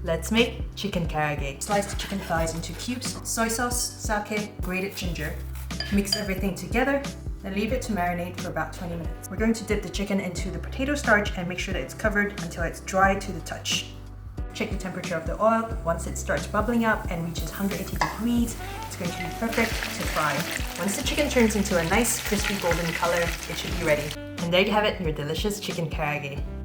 Let's make chicken karaage. Slice the chicken thighs into cubes, soy sauce, sake, grated ginger. Mix everything together, then leave it to marinate for about 20 minutes. We're going to dip the chicken into the potato starch and make sure that it's covered until it's dry to the touch. Check the temperature of the oil. Once it starts bubbling up and reaches 180 degrees, it's going to be perfect to fry. Once the chicken turns into a nice crispy golden color, it should be ready. And there you have it, your delicious chicken karaage.